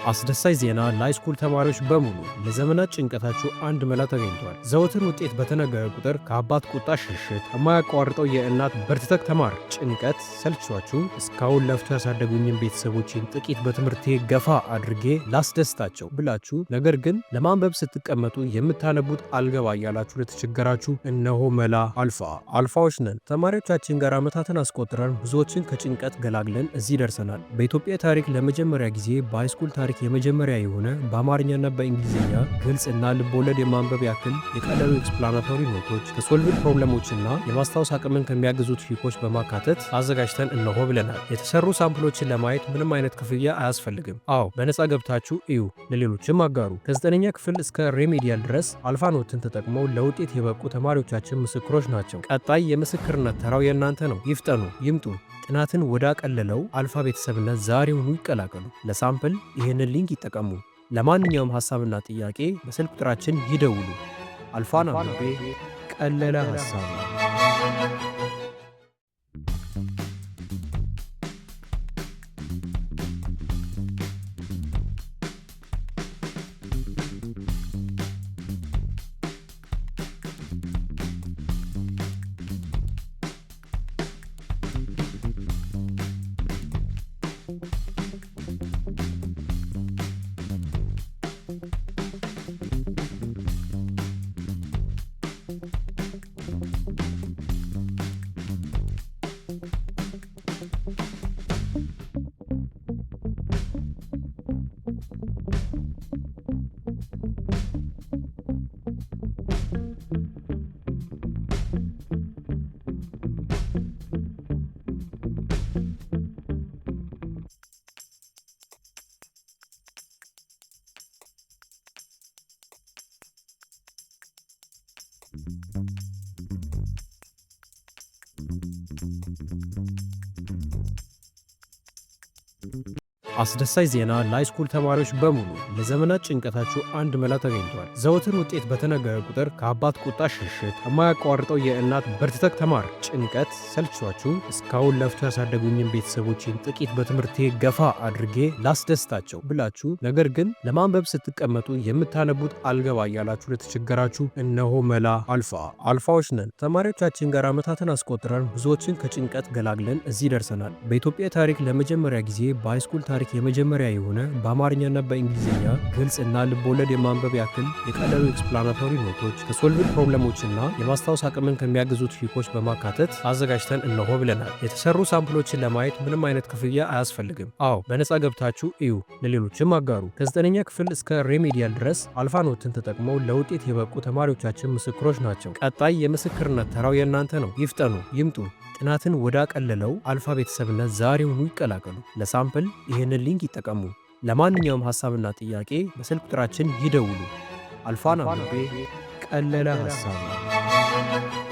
አስደሳች ዜና ለሃይስኩል ተማሪዎች በሙሉ ለዘመናት ጭንቀታችሁ አንድ መላ ተገኝቷል። ዘወትር ውጤት በተነገረ ቁጥር ከአባት ቁጣ ሽሽት፣ የማያቋርጠው የእናት በርትተክ ተማር ጭንቀት ሰልችቷችሁ እስካሁን ለፍቶ ያሳደጉኝን ቤተሰቦችን ጥቂት በትምህርቴ ገፋ አድርጌ ላስደስታቸው ብላችሁ ነገር ግን ለማንበብ ስትቀመጡ የምታነቡት አልገባ እያላችሁ ለተቸገራችሁ እነሆ መላ አልፋዎች ነን። ተማሪዎቻችን ጋር ዓመታትን አስቆጥረን ብዙዎችን ከጭንቀት ገላግለን እዚህ ደርሰናል። በኢትዮጵያ ታሪክ ለመጀመሪያ ጊዜ በሃይስኩል ታሪክ የመጀመሪያ የሆነ በአማርኛና በእንግሊዝኛ ግልጽ እና ልቦለድ የማንበብ ያክል የቀለሉ ኤክስፕላናቶሪ ኖቶች ከሶልቭድ ፕሮብለሞችና የማስታወስ አቅምን ከሚያግዙ ትሪኮች በማካተት አዘጋጅተን እነሆ ብለናል። የተሰሩ ሳምፕሎችን ለማየት ምንም አይነት ክፍያ አያስፈልግም። አዎ በነፃ ገብታችሁ እዩ፣ ለሌሎችም አጋሩ። ከ9ኛ ክፍል እስከ ሬሜዲያል ድረስ አልፋ ኖትን ተጠቅመው ለውጤት የበቁ ተማሪዎቻችን ምስክሮች ናቸው። ቀጣይ የምስክርነት ተራው የእናንተ ነው። ይፍጠኑ፣ ይምጡ። ጥናትን ወዳቀለለው አልፋ ቤተሰብነት ዛሬውኑ ይቀላቀሉ። ለሳምፕል ይህንን ሊንክ ይጠቀሙ። ለማንኛውም ሐሳብና ጥያቄ በስልክ ቁጥራችን ይደውሉ። አልፋን አንብቤ ቀለለ ሐሳብ። አስደሳች ዜና ለሃይስኩል ተማሪዎች በሙሉ ለዘመናት ጭንቀታችሁ አንድ መላ ተገኝቷል። ዘወትር ውጤት በተነገረ ቁጥር ከአባት ቁጣ ሽሽት፣ የማያቋርጠው የእናት በርትተክ ተማር ጭንቀት ሰልችቷችሁ እስካሁን ለፍቶ ያሳደጉኝን ቤተሰቦችን ጥቂት በትምህርቴ ገፋ አድርጌ ላስደስታቸው ብላችሁ ነገር ግን ለማንበብ ስትቀመጡ የምታነቡት አልገባ እያላችሁ ለተቸገራችሁ እነሆ መላ አልፋዎች ነን። ተማሪዎቻችን ጋር ዓመታትን አስቆጥረን ብዙዎችን ከጭንቀት ገላግለን እዚህ ደርሰናል። በኢትዮጵያ ታሪክ ለመጀመሪያ ጊዜ በሃይስኩል ታሪክ የመጀመሪያ የሆነ በአማርኛና በእንግሊዝኛ ግልጽ እና ልቦለድ የማንበብ ያክል የቀለሉ ኤክስፕላናቶሪ ኖቶች ከሶልቭድ ፕሮብለሞችና የማስታወስ አቅምን ከሚያግዙ ትሪኮች በማካተት አዘጋጅተን እነሆ ብለናል። የተሰሩ ሳምፕሎችን ለማየት ምንም አይነት ክፍያ አያስፈልግም። አዎ በነፃ ገብታችሁ እዩ፣ ለሌሎችም አጋሩ። ከ9ኛ ክፍል እስከ ሬሜዲያል ድረስ አልፋ ኖትን ተጠቅመው ለውጤት የበቁ ተማሪዎቻችን ምስክሮች ናቸው። ቀጣይ የምስክርነት ተራው የእናንተ ነው። ይፍጠኑ፣ ይምጡ። ጥናትን ወዳቀለለው አልፋ ቤተሰብነት ዛሬውኑ ይቀላቀሉ። ለሳምፕል ይህንን ሊንክ ይጠቀሙ። ለማንኛውም ሐሳብና ጥያቄ በስልክ ቁጥራችን ይደውሉ። አልፋን አንብቤ ቀለለ ሐሳብ።